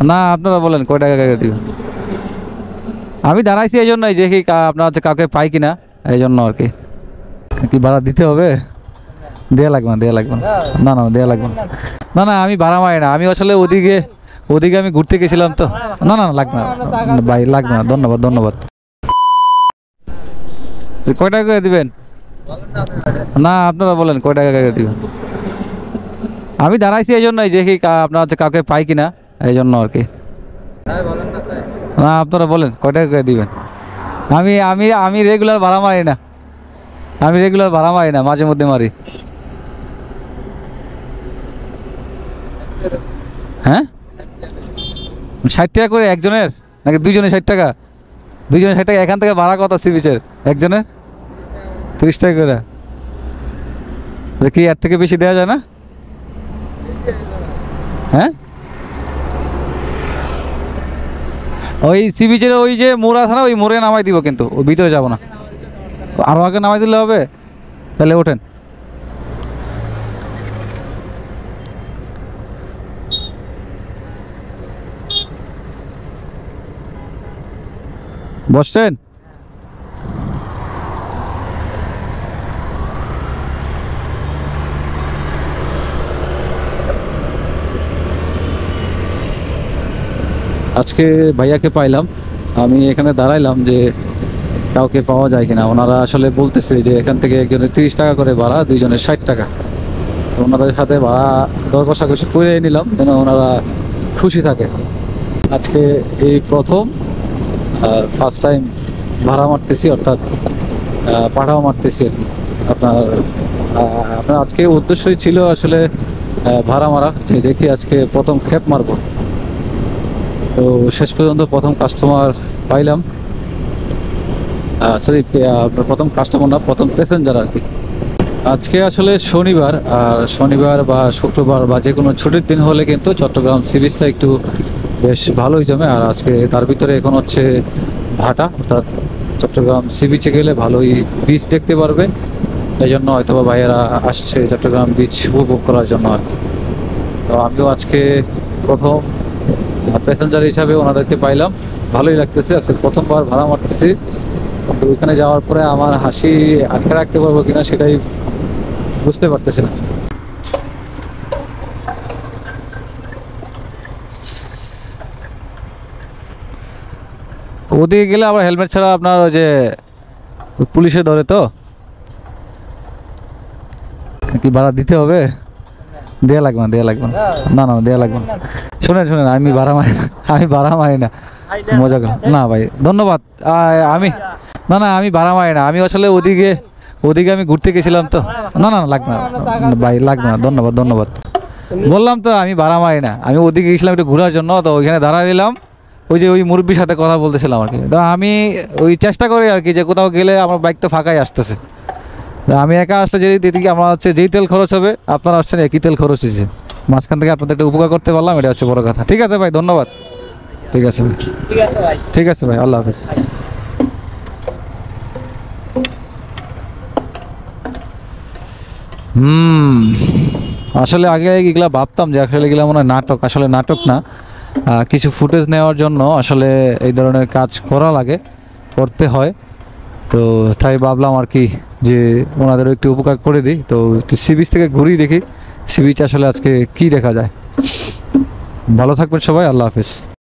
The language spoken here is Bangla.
না আপনারা বলেন কয় টাকা করে দিবেন। আমি দাঁড়াইছি এই জন্যই যে কি আপনার হচ্ছে কাউকে পাই কিনা এই জন্য আর কি। কি ভাড়া দিতে হবে? দেয়া লাগবে না, দেয়া লাগবে না, না না দেয়া লাগবে না, না না আমি ভাড়া মারি না। আমি আসলে ওদিকে ওদিকে আমি ঘুরতে গেছিলাম তো। না না লাগবে না ভাই, লাগবে না, ধন্যবাদ ধন্যবাদ। কয় টাকা করে দিবেন? না আপনারা বলেন কয় টাকা করে দিবেন। আমি দাঁড়াইছি এই জন্যই যে কি আপনার হচ্ছে কাউকে পাই কিনা এই জন্য আর কি। না আপনারা বলেন কয় টাকা করে দিবেন। আমি আমি আমি রেগুলার ভাড়া মারি না, আমি রেগুলার ভাড়া মারি না, মাঝে মধ্যে মারি। হ্যাঁ 60 টাকা করে একজনের নাকি দুইজনে 60 টাকা? দুইজনে 60 টাকা। এখান থেকে ভাড়া কত সি বিচের একজনের? 30 টাকা করে। কি এর থেকে বেশি দেওয়া যায় না? হ্যাঁ ওই সি বিচের ওই যে মোড় আছে না, ওই মোড়ে নামাই দিব, কিন্তু ওই ভিতরে যাবো না। আরো আগে নামাই দিলে হবে? তাহলে ওঠেন। বসছেন? আজকে ভাইয়াকে পাইলাম, আমি এখানে দাঁড়াইলাম যে কাউকে পাওয়া যায় কিনা। ওনারা আসলে বলতেছে যে এখান থেকে একজনের 30 টাকা করে ভাড়া, দুইজনের 60 টাকা। তো ওনাদের সাথে ভাড়া দর কষাকষি করে নিলাম যেন ওনারা খুশি থাকে। আজকে এই প্রথম ফার্স্ট টাইম ভাড়া মারতেছি, অর্থাৎ পাঠাও মারতেছি আর কি। আপনার আপনার আজকে উদ্দেশ্যই ছিল আসলে ভাড়া মারা, যে দেখি আজকে প্রথম খেপ মারবো। তো শেষ পর্যন্ত প্রথম কাস্টমার পাইলাম, সরি আপনার প্রথম কাস্টমার না, প্রথম প্যাসেঞ্জার আর কি। আজকে আসলে শনিবার, আর শনিবার বা শুক্রবার বা যে কোনো ছুটির দিন হলে কিন্তু চট্টগ্রাম সি বিচটা একটু বেশ ভালোই জমে। আর আজকে তার ভিতরে এখন হচ্ছে ভাটা, অর্থাৎ চট্টগ্রাম সি বিচে গেলে ভালোই বিচ দেখতে পারবে। এই জন্য হয়তোবা ভাইয়েরা আসছে চট্টগ্রাম বিচ উপভোগ করার জন্য আর কি। তো আমিও আজকে প্রথম প্যাসেঞ্জার হিসাবে ওনাদেরকে পাইলাম, ভালোই লাগতেছে। আজকে প্রথমবার ভাড়া মারতেছি, কিন্তু ওইখানে যাওয়ার পরে আমার হাসি আটকে রাখতে পারবো কিনা সেটাই বুঝতে পারতেছি না। ওদিকে গেলে আবার হেলমেট ছাড়া আপনার ওই যে পুলিশে ধরে, তো কি ভাড়া দিতে হবে? দেয়া লাগবে না, দেয়া লাগবে না, না না দেয়া লাগবে না। শোনেন শোনেন, আমি ভাড়া মারি না, আমি ভাড়া মারি না, মজা করেন না ভাই, ধন্যবাদ। আমি না না আমি ভাড়া মারি না। আমি আসলে ওদিকে ওদিকে আমি ঘুরতে গেছিলাম তো। না না লাগবে না ভাই, লাগবে না, ধন্যবাদ ধন্যবাদ। বললাম তো আমি ভাড়া মারি না। আমি ওদিকে গেছিলাম একটু ঘোরার জন্য, তো ওইখানে দাঁড়ায় নিলাম, ওই যে ওই মুরব্বির সাথে কথা বলতেছিলাম আর কি। তো আমি ওই চেষ্টা করি আর কি যে কোথাও গেলে আমার বাইক তো ফাঁকাই আসতেছে। আমি একা আসলে যে দিকে আমার হচ্ছে যেই তেল খরচ হবে, আপনারা আসছেন একই তেল খরচ হয়েছে, মাঝখান থেকে আপনাদের একটা উপকার করতে পারলাম, এটা হচ্ছে বড় কথা। ঠিক আছে ভাই, ধন্যবাদ। ঠিক আছে ভাই, ঠিক আছে ভাই, আল্লাহ হাফেজ। আসলে আগে এগুলা ভাবতাম যে আসলে এগুলা মনে হয় নাটক, আসলে নাটক না। কিছু ফুটেজ নেওয়ার জন্য আসলে এই ধরনের কাজ করা লাগে, করতে হয়। তো তাই ভাবলাম আর কি যে ওনাদেরও একটু উপকার করে দিই। তো সি বিচ থেকে ঘুরি, দেখি সি বিচ আসলে আজকে কি দেখা যায়। ভালো থাকবেন সবাই, আল্লাহ হাফেজ।